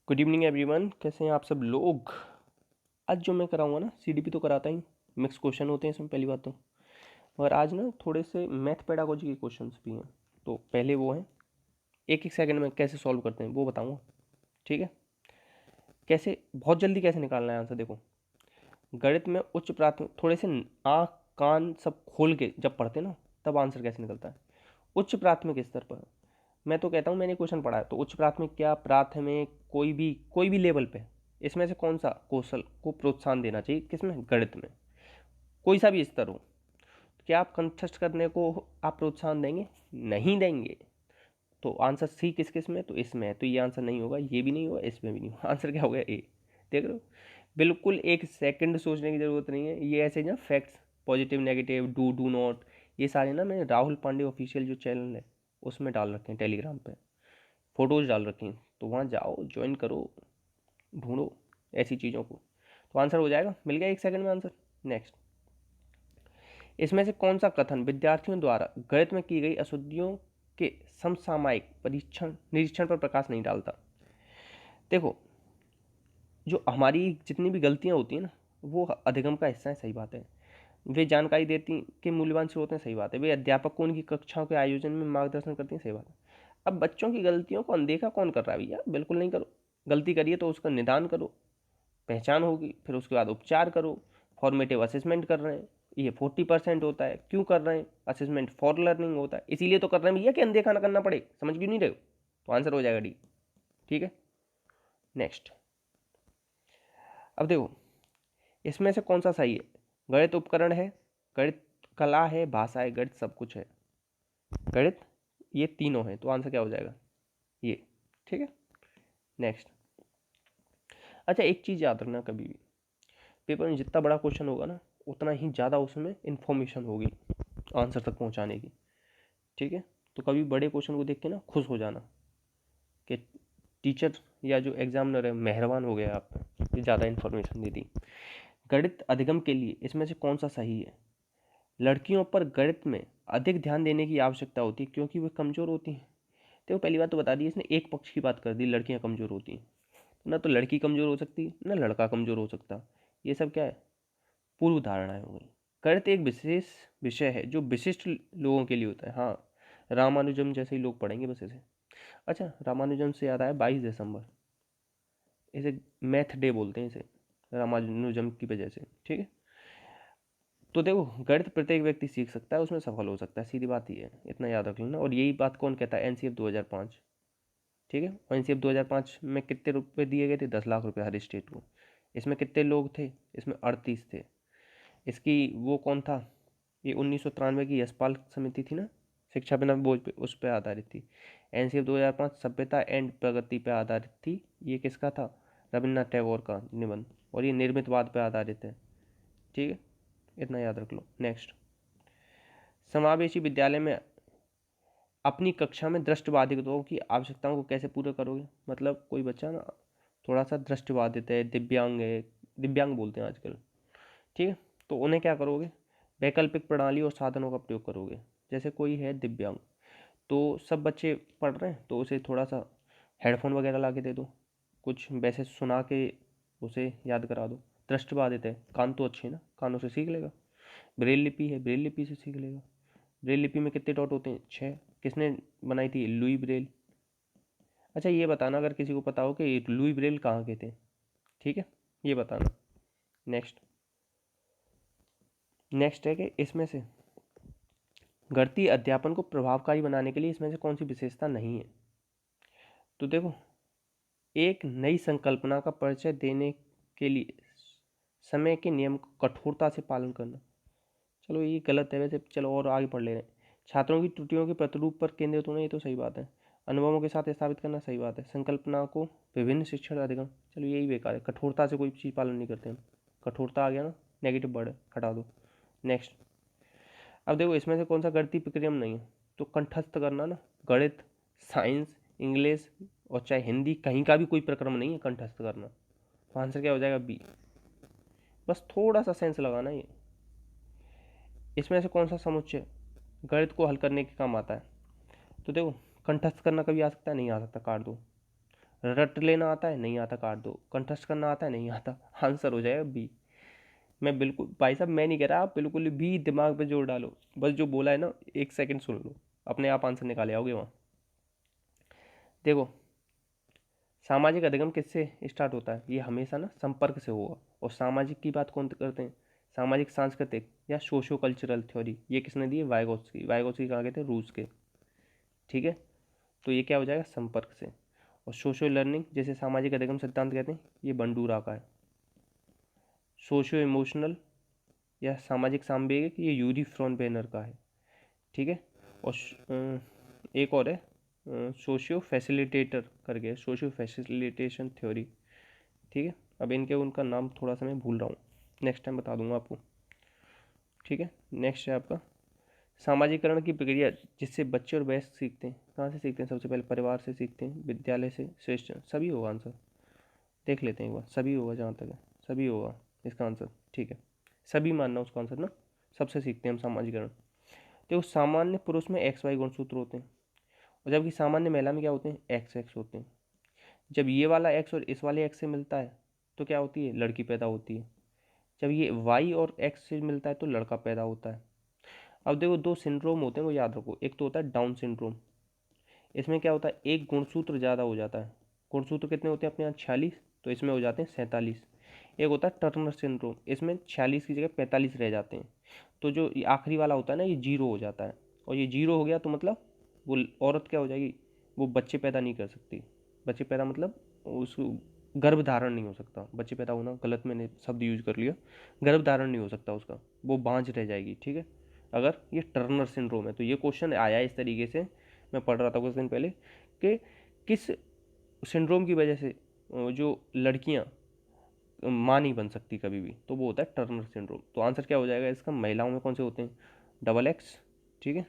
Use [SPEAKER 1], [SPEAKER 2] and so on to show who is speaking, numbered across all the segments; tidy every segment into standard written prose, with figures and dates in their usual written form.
[SPEAKER 1] Good evening everyone, कैसे हैं आप सब लोग। आज जो मैं कराऊंगा ना, सीडीपी तो कराता ही, मिक्स क्वेश्चन होते हैं इसमें पहली बात तो। और आज ना थोड़े से मैथ पेडागोजी के क्वेश्चंस भी हैं। तो पहले वो हैं, एक एक सेकंड में कैसे सॉल्व करते हैं वो बताऊंगा, ठीक है। कैसे बहुत जल्दी कैसे निकालना है आंसर, देखो। गणित में उच्च प्राथमिक थोड़े से आँख कान सब खोल के जब पढ़ते हैं ना, तब आंसर कैसे निकलता है। उच्च प्राथमिक स्तर पर मैं तो कहता हूँ, मैंने क्वेश्चन पढ़ा है तो उच्च प्राथमिक क्या प्राथमिक कोई भी लेवल पे इसमें से कौन सा कौशल को प्रोत्साहन देना चाहिए, किसमें, गणित में। कोई सा भी स्तर हो, क्या आप कंठस्थ करने को आप प्रोत्साहन देंगे? नहीं देंगे। तो आंसर सी किस किस में, तो इसमें है, तो ये आंसर नहीं होगा, ये भी नहीं होगा, इसमें भी नहीं होगा। आंसर क्या हो गया, ए। देख रहे हो, बिल्कुल एक सेकंड सोचने की जरूरत नहीं है। ये ऐसे ना facts, positive negative do do not, ये सारे ना मैंने राहुल पांडे ऑफिशियल जो चैनल है उसमें डाल रखे हैं, टेलीग्राम पे फोटोज डाल रखी हैं, तो वहाँ जाओ ज्वाइन करो, ढूंढो ऐसी चीज़ों को, तो आंसर हो जाएगा, मिल गया एक सेकंड में आंसर। नेक्स्ट, इसमें से कौन सा कथन विद्यार्थियों द्वारा गणित में की गई अशुद्धियों के समसामयिक परीक्षण निरीक्षण पर प्रकाश नहीं डालता। देखो, जो हमारी जितनी भी गलतियां होती हैं ना, वो अधिगम का हिस्सा है, सही बात है। वे जानकारी देती के मूल्यवान स्रोत हैं, सही बात है। वे अध्यापक को उनकी कक्षाओं के आयोजन में मार्गदर्शन करती हैं, सही बात है। अब बच्चों की गलतियों को अनदेखा कौन कर रहा है भैया, बिल्कुल नहीं करो। गलती करिए तो उसका निदान करो, पहचान होगी, फिर उसके बाद उपचार करो। फॉर्मेटिव असेसमेंट कर रहे हैं, ये 40% होता है, क्यों कर रहे हैं? असेसमेंट फॉर लर्निंग होता है, इसीलिए तो कर रहे हैं भैया कि अनदेखा ना करना पड़े। समझ क्यों नहीं रहे हो? तो आंसर हो जाएगा डी, ठीक है। नेक्स्ट, अब देखो, इसमें से कौन सा सही है? गणित उपकरण है, गणित कला है, भाषा है, गणित सब कुछ है। गणित ये तीनों है, तो आंसर क्या हो जाएगा, ये, ठीक है। नेक्स्ट, अच्छा एक चीज़ याद रखना, कभी भी पेपर में जितना बड़ा क्वेश्चन होगा ना, उतना ही ज़्यादा उसमें इन्फॉर्मेशन होगी आंसर तक पहुंचाने की, ठीक है। तो कभी बड़े क्वेश्चन को देख के ना खुश हो जाना कि टीचर या जो एग्जामिनर है मेहरबान हो गया आप पे, ये ज़्यादा इन्फॉर्मेशन दे दी। गणित अधिगम के लिए इसमें से कौन सा सही है? लड़कियों पर गणित में अधिक ध्यान देने की आवश्यकता होती है क्योंकि वे कमज़ोर होती हैं। तो पहली बात तो बता दी, इसने एक पक्ष की बात कर दी, लड़कियां कमज़ोर होती हैं। ना तो लड़की कमज़ोर हो सकती ना लड़का कमज़ोर हो सकता। ये सब क्या है, पूर्व धारणाएं हो गई। गणित एक विशेष विषय है जो विशिष्ट लोगों के लिए होता है। हाँ, रामानुजम जैसे ही लोग पढ़ेंगे बस इसे। अच्छा, रामानुजम से याद आया, 22 दिसंबर, इसे मैथ डे बोलते हैं इसे, रामानुजम की वजह से, ठीक है। तो देखो, गणित प्रत्येक व्यक्ति सीख सकता है, उसमें सफल हो सकता है, सीधी बात ये है, इतना याद रख लेना। और यही बात कौन कहता है? एनसीएफ 2005, ठीक है। और एनसीएफ 2005 में कितने रुपए दिए गए थे? 10 लाख रुपए हर स्टेट को। इसमें कितने लोग थे? इसमें 38 थे। इसकी वो कौन था? ये 1993 की यशपाल समिति थी ना, शिक्षा बिना बोझ पे, उस पर आधारित थी। एनसीएफ 2005 सभ्यता एंड प्रगति पर आधारित थी। ये किसका था? रविन्द्रनाथ टैगोर का निबंध, और ये निर्मितवाद पर आधारित है, ठीक है। इतना याद रख लो। नेक्स्ट, समावेशी विद्यालय में अपनी कक्षा में दृष्टिबाधितों की आवश्यकताओं को कैसे पूरा करोगे? मतलब कोई बच्चा ना थोड़ा सा दृष्टिबाधित है, दिव्यांग है, दिव्यांग बोलते हैं आजकल, ठीक है, तो उन्हें क्या करोगे? वैकल्पिक प्रणाली और साधनों का प्रयोग करोगे। जैसे कोई है दिव्यांग, तो सब बच्चे पढ़ रहे हैं तो उसे थोड़ा सा हेडफोन वगैरह ला के दे दो, कुछ वैसे सुना के उसे याद करा दो। दृष्टिबाधित है, कान तो अच्छे हैं ना, कानों से सीख लेगा। ब्रेल लिपि है, ब्रेल लिपि से सीख लेगा। ब्रेल लिपि में कितने डॉट होते हैं? 6। किसने बनाई थी? Louis Braille. अच्छा ये बताना अगर किसी को पता हो कि लुई ब्रेल कहाँ के थे, ठीक है, ये बताना। नेक्स्ट, नेक्स्ट है कि इसमें से गणितीय अध्यापन को प्रभावकारी बनाने के लिए इसमें से कौन सी विशेषता नहीं है? तो देखो, एक नई संकल्पना का परिचय देने के लिए समय के नियम को कठोरता से पालन करना। चलो ये गलत है वैसे, चलो और आगे पढ़ ले रहे हैं। छात्रों की त्रुटियों के प्रतिरूप पर केंद्रित होना, ये तो सही बात है। अनुभवों के साथ स्थापित करना, सही बात है। संकल्पना को विभिन्न शिक्षण अधिगम, चलो यही बेकार है। कठोरता से कोई चीज़ पालन नहीं करते हम, कठोरता आ गया ना, नेगेटिव वर्ड है, हटा दो। नेक्स्ट, अब देखो इसमें से कौन सा गणितीय प्रक्रिया नहीं है? तो कंठस्थ करना ना, गणित, साइंस, इंग्लिश और चाहे हिंदी, कहीं का भी कोई प्रक्रम नहीं है कंठस्थ करना। तो आंसर क्या हो जाएगा? बी। बस थोड़ा सा सेंस लगाना ये। इसमें से कौन सा समुच्चय गणित को हल करने के काम आता है? तो देखो, कंठस्थ करना कभी आ सकता है? नहीं आ सकता, काट दो। रट लेना आता है, नहीं आता, काट दो। कंठस्थ करना आता है, नहीं आता। आंसर हो जाएगा बी। मैं बिल्कुल भाई साहब, मैं नहीं कह रहा, आप बिल्कुल भी दिमाग पे जोर डालो, बस जो बोला है ना 1 सेकंड सुन लो, अपने आप आंसर निकाले आओगे वहाँ। देखो, सामाजिक अधिगम किससे स्टार्ट होता है? ये हमेशा ना संपर्क से होगा। और सामाजिक की बात कौन करते हैं? सामाजिक सांस्कृतिक या सोशो कल्चरल थ्योरी, ये किसने दी है? वाइगोत्स्की। वाइगोत्स्की कहाँ के थे? रूस के। ठीक है, तो ये क्या हो जाएगा? संपर्क से। और सोशो लर्निंग, जैसे सामाजिक अधिगम सिद्धांत कहते हैं, ये बंडूरा का है। सोशो इमोशनल या सामाजिक सांवेगिक, ये यूरी फ्रॉनबेनर का है। ठीक है, और एक और है सोशियो फैसिलिटेटर करके, सोशियो फैसिलिटेशन थ्योरी। ठीक है, अब इनके उनका नाम थोड़ा सा मैं भूल रहा हूँ, नेक्स्ट टाइम बता दूंगा आपको। ठीक है, नेक्स्ट है आपका सामाजिकरण की प्रक्रिया, जिससे बच्चे और वयस्क सीखते हैं। कहाँ से सीखते हैं? सबसे पहले परिवार से सीखते हैं, विद्यालय से, श्रेष्ठ, सभी होगा आंसर। देख लेते हैं एक बार, सभी होगा, जहाँ तक है सभी होगा इसका आंसर। ठीक है, सभी मानना उसका आंसर ना, सबसे सीखते हैं हम सामाजिकरण। तो सामान्य पुरुष में XY गुणसूत्र होते हैं, और जबकि सामान्य महिला में क्या होते हैं? XX होते हैं। जब ये वाला X और इस वाले X से मिलता है तो क्या होती है? लड़की पैदा होती है। जब ये Y और X से मिलता है तो लड़का पैदा होता है। अब देखो, 2 सिंड्रोम होते हैं, वो याद रखो। एक तो होता है डाउन सिंड्रोम, इसमें क्या होता है? एक गुणसूत्र ज़्यादा हो जाता है। गुणसूत्र कितने होते हैं अपने यहाँ? 46, तो इसमें हो जाते हैं 47। एक होता है टर्नर सिंड्रोम, इसमें 46 की जगह 45 रह जाते हैं। तो जो ये आखिरी वाला होता है ना, ये 0 हो जाता है। और ये 0 हो गया तो मतलब वो औरत क्या हो जाएगी? वो बच्चे पैदा नहीं कर सकती। बच्चे पैदा मतलब उस गर्भ धारण नहीं हो सकता। बच्चे पैदा होना गलत मैंने शब्द यूज कर लिया, गर्भ धारण नहीं हो सकता उसका, वो बांझ रह जाएगी। ठीक है, अगर ये टर्नर सिंड्रोम है तो। ये क्वेश्चन आया इस तरीके से, मैं पढ़ रहा था कुछ दिन पहले, कि किस सिंड्रोम की वजह से जो लड़कियां माँ नहीं बन सकती कभी भी, तो वो होता है टर्नर सिंड्रोम। तो आंसर क्या हो जाएगा इसका? महिलाओं में कौन से होते हैं? XX। ठीक है,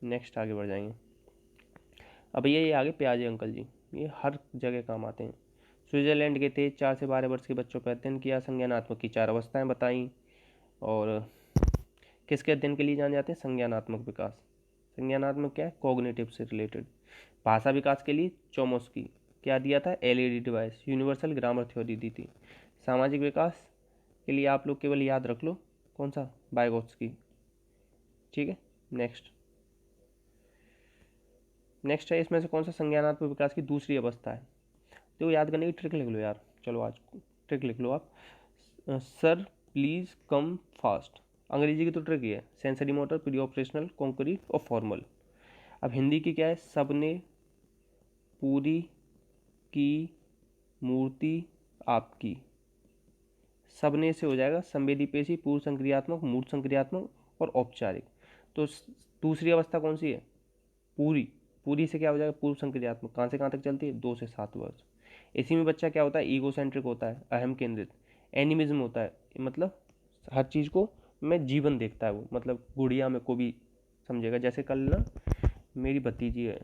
[SPEAKER 1] नेक्स्ट आगे बढ़ जाएंगे। अब ये आगे प्याजे अंकल जी, ये हर जगह काम आते हैं। स्विट्जरलैंड के थे, 4 से 12 वर्ष के बच्चों पर अध्ययन किया, संज्ञानात्मक की 4 अवस्थाएं बताई। और किसके अध्ययन के लिए जाने जाते हैं? संज्ञानात्मक विकास। संज्ञानात्मक क्या है? कॉग्निटिव से रिलेटेड। भाषा विकास के लिए चोमस्की, क्या दिया था? LED device, universal grammar theory दी थी। सामाजिक विकास के लिए आप लोग केवल याद रख लो, कौन सा? वाइगोत्स्की। ठीक है, नेक्स्ट नेक्स्ट है, इसमें से कौन सा संज्ञानात्मक विकास की दूसरी अवस्था है? तो याद करने की ट्रिक लिख लो यार, चलो आज ट्रिक लिख लो आप। सर प्लीज़ कम फास्ट, अंग्रेजी की तो ट्रिक ही है। Sensory motor, pre operational, concrete और फॉर्मल। अब हिंदी की क्या है? सबने, पूरी, की, मूर्ति, आपकी। सबने से हो जाएगा संवेदी पेशी, पूर्व संक्रियात्मक, मूर्त संक्रियात्मक और औपचारिक। तो दूसरी अवस्था कौन सी है? पूरी। पूरी से क्या हो जाएगा? पूर्व संक्रियात्मक। कहाँ से कहाँ तक चलती है? 2 से 7 वर्ष। इसी में बच्चा क्या होता है? ईगो सेंट्रिक होता है, अहम केंद्रित। एनिमिज्म होता है, मतलब हर चीज़ को मैं जीवन देखता है वो, मतलब गुड़िया में को भी समझेगा। जैसे कल ना मेरी भतीजी है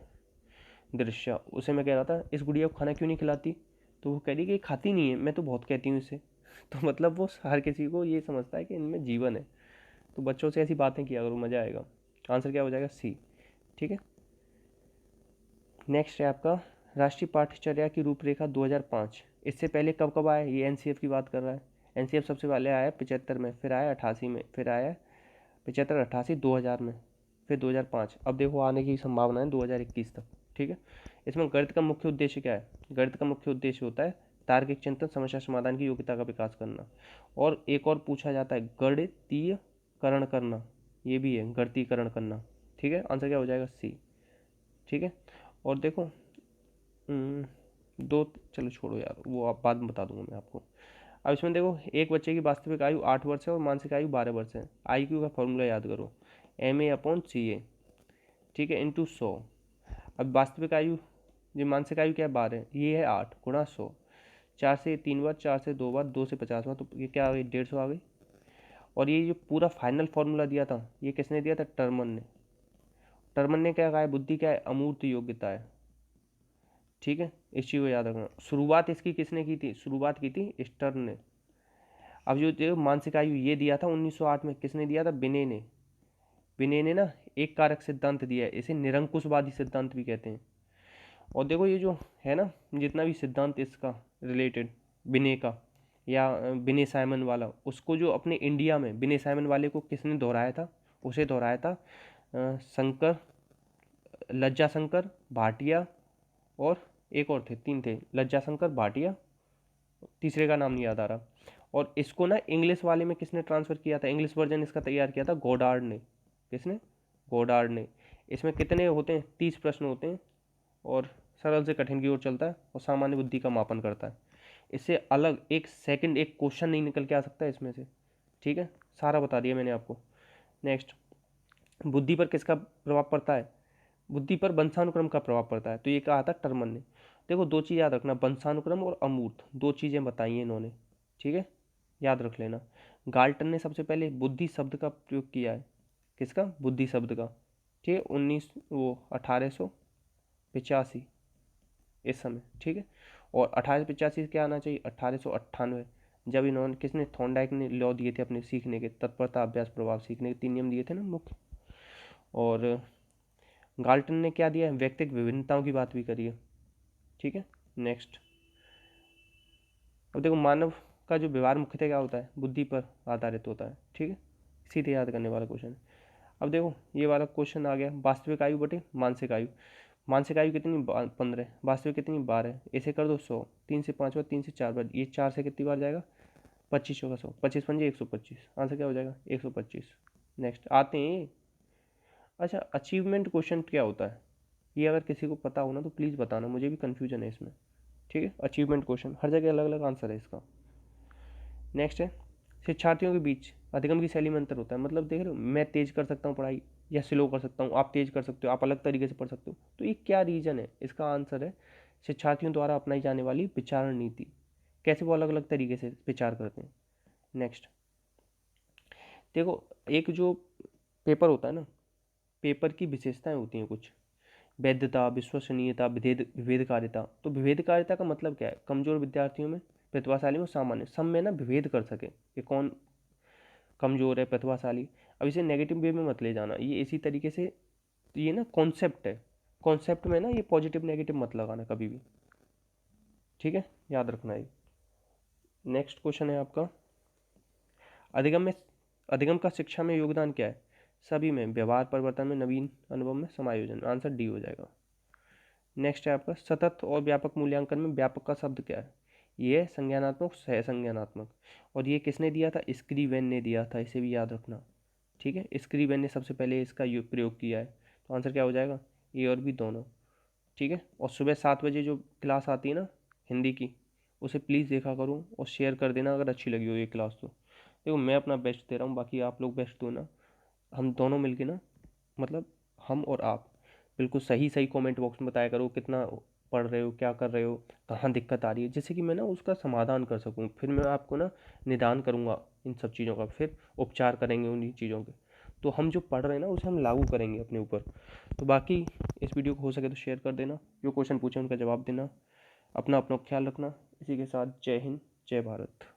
[SPEAKER 1] दृश्य, उसे मैं कह रहा था इस गुड़िया को खाना क्यों नहीं खिलाती, तो वो कह रही कि खाती नहीं है, मैं तो बहुत कहती हूँ इसे। तो मतलब वो हर किसी को ये समझता है कि इनमें जीवन है। तो बच्चों से ऐसी बातें किया करो, मज़ा आएगा। आंसर क्या हो जाएगा? C। ठीक है, नेक्स्ट है आपका राष्ट्रीय पाठ्यचर्या की रूपरेखा 2005। इससे पहले कब कब आया? ये NCF की बात कर रहा है। NCF सबसे पहले आया 75 में, फिर आया 88 में, फिर आया 75, 88, 2000 में, फिर 2005। अब देखो आने की संभावना है 2021 तक। ठीक है, इसमें गणित का मुख्य उद्देश्य क्या है? गणित का मुख्य उद्देश्य होता है तार्किक चिंतन, समस्या समाधान की योग्यता का विकास करना। और एक और पूछा जाता है गणितीयकरण करना, ये भी है गणितीकरण करना। ठीक है, आंसर क्या हो जाएगा? C। ठीक है, और देखो दो, चलो छोड़ो यार, वो आप बाद में बता दूंगा मैं आपको। अब इसमें देखो, एक बच्चे की वास्तविक आयु 8 वर्ष है और मानसिक आयु 12 वर्ष है। IQ का फॉर्मूला याद करो, MA/CA। ठीक है, इंटू 100। अब वास्तविक आयु, ये मानसिक आयु क्या है? 12, ये है 8 गुणा 100। 4 से 3 बार, 4 से 2 बार, 2 से 50 बार, तो ये क्या आ गई? 150 आ गई। और ये जो पूरा फाइनल फार्मूला दिया था, ये किसने दिया था? टर्मन ने। टर्मन ने क्या कहा है? बुद्धि क्या है? अमूर्त योग्यता है। ठीक है, इस चीज़ को याद रखना। शुरुआत इसकी किसने की थी? शुरुआत की थी स्टर्न ने। अब जो मानसिक आयु ये दिया था 1908 में, किसने दिया था? बिने ने। बिने ने ना एक कारक सिद्धांत दिया है, इसे निरंकुशवादी सिद्धांत भी कहते हैं। और देखो ये जो है ना जितना भी सिद्धांत इसका रिलेटेड बिने का या बिने साइमन वाला, उसको जो अपने इंडिया में बिने साइमन वाले को किसने दोहराया था, उसे दोहराया था शंकर, लज्जा शंकर भाटिया, और एक और थे, तीन थे, लज्जा शंकर भाटिया, तीसरे का नाम नहीं याद आ रहा। और इसको ना इंग्लिश वाले में किसने ट्रांसफ़र किया था, इंग्लिश वर्जन इसका तैयार किया था गोडार्ड ने। किसने? गोडार्ड ने। इसमें कितने होते हैं? 30 प्रश्न होते हैं और सरल से कठिन की ओर चलता है और सामान्य बुद्धि का मापन करता है। इससे अलग एक सेकंड एक क्वेश्चन नहीं निकल के आ सकता है इसमें से। ठीक है, सारा बता दिया मैंने आपको। नेक्स्ट, बुद्धि पर किसका प्रभाव पड़ता है? बुद्धि पर वंशानुक्रम का प्रभाव पड़ता है। तो ये कहा था टर्मन ने। देखो दो चीज़ याद रखना, वंशानुक्रम और अमूर्त, दो चीज़ें बताई हैं इन्होंने। ठीक है, याद रख लेना। गाल्टन ने सबसे पहले बुद्धि शब्द का प्रयोग किया है। किसका? बुद्धि शब्द का। ठीक है, 1885 इस समय। ठीक है, और 1885 से क्या आना चाहिए? 1898, जब इन्होंने किसने थॉर्नडाइक ने लॉ दिए थे अपने सीखने के, तत्परता, अभ्यास, प्रभाव, सीखने के 3 नियम दिए थे ना मुख्य। और गाल्टन ने क्या दिया है? व्यक्तिगत विभिन्नताओं की बात भी करी है। ठीक है, नेक्स्ट, अब देखो मानव का जो व्यवहार मुख्यतः क्या होता है? बुद्धि पर आधारित होता है। ठीक है, सीधे याद करने वाला क्वेश्चन है। अब देखो ये वाला क्वेश्चन आ गया, वास्तविक आयु बटे मानसिक आयु। मानसिक आयु कितनी? 15। वास्तविक कितनी? 12। ऐसे कर दो 100, 3 से 5 बार, 3 से 4 बार, ये 4 से कितनी बार जाएगा? 25 होगा 100, 25 पंजे 125, आंसर क्या हो जाएगा? 125। नेक्स्ट आते हैं, अच्छा अचीवमेंट क्वेश्चन क्या होता है? ये अगर किसी को पता हो ना तो प्लीज़ बताना, मुझे भी कन्फ्यूजन है इसमें। ठीक है, अचीवमेंट क्वेश्चन हर जगह अलग अलग आंसर है इसका। नेक्स्ट है, शिक्षार्थियों के बीच अधिगम की शैली में अंतर होता है। मतलब देख रहे हो, मैं तेज कर सकता हूँ पढ़ाई या स्लो कर सकता हूँ, आप तेज कर सकते हो, आप अलग तरीके से पढ़ सकते हो। तो ये क्या रीज़न है? इसका आंसर है शिक्षार्थियों द्वारा अपनाई जाने वाली विचारण नीति, कैसे वो अलग अलग तरीके से विचार करते हैं। नेक्स्ट देखो, एक जो पेपर होता है ना, पेपर की विशेषताएं होती हैं कुछ, वैधता, विश्वसनीयता, विभेदकारिता। तो विभेदकारिता का मतलब क्या है? कमजोर विद्यार्थियों में, प्रतिभाशाली में, सामान्य, सब में ना विभेद कर सके कि कौन कमजोर है, प्रतिभाशाली। अब इसे नेगेटिव वे में मत ले जाना, ये इसी तरीके से, ये ना कॉन्सेप्ट है, कॉन्सेप्ट में ना ये पॉजिटिव नेगेटिव मत लगाना कभी भी। ठीक है, याद रखना है। नेक्स्ट क्वेश्चन है आपका, अधिगम में, अधिगम का शिक्षा में योगदान क्या है? सभी में, व्यवहार परिवर्तन में, नवीन अनुभव में, समायोजन। आंसर डी हो जाएगा। नेक्स्ट है आपका, सतत और व्यापक मूल्यांकन में व्यापक का शब्द क्या है? ये है संज्ञानात्मक, सह संज्ञानात्मक। और ये किसने दिया था? स्क्रीवेन ने दिया था, इसे भी याद रखना। ठीक है, स्क्रीवेन ने सबसे पहले इसका प्रयोग किया है। तो आंसर क्या हो जाएगा? ए और बी दोनों। ठीक है, और सुबह 7 बजे जो क्लास आती है ना हिंदी की, उसे प्लीज़ देखा करो और शेयर कर देना अगर अच्छी लगी हो ये क्लास तो। देखो मैं अपना बेस्ट दे रहा हूँ, बाकी आप लोग बेस्ट दो ना, हम दोनों मिलके ना, मतलब हम और आप, बिल्कुल सही सही कमेंट बॉक्स में बताया करो कितना पढ़ रहे हो, क्या कर रहे हो, कहाँ दिक्कत आ रही है, जिससे कि मैं ना उसका समाधान कर सकूँ। फिर मैं आपको ना निदान करूँगा इन सब चीज़ों का, फिर उपचार करेंगे उन्हीं चीज़ों के। तो हम जो पढ़ रहे हैं ना उसे हम लागू करेंगे अपने ऊपर। तो बाकी इस वीडियो को हो सके तो शेयर कर देना, जो क्वेश्चन पूछे उनका जवाब देना, अपना अपना ख्याल रखना। इसी के साथ जय हिंद, जय भारत।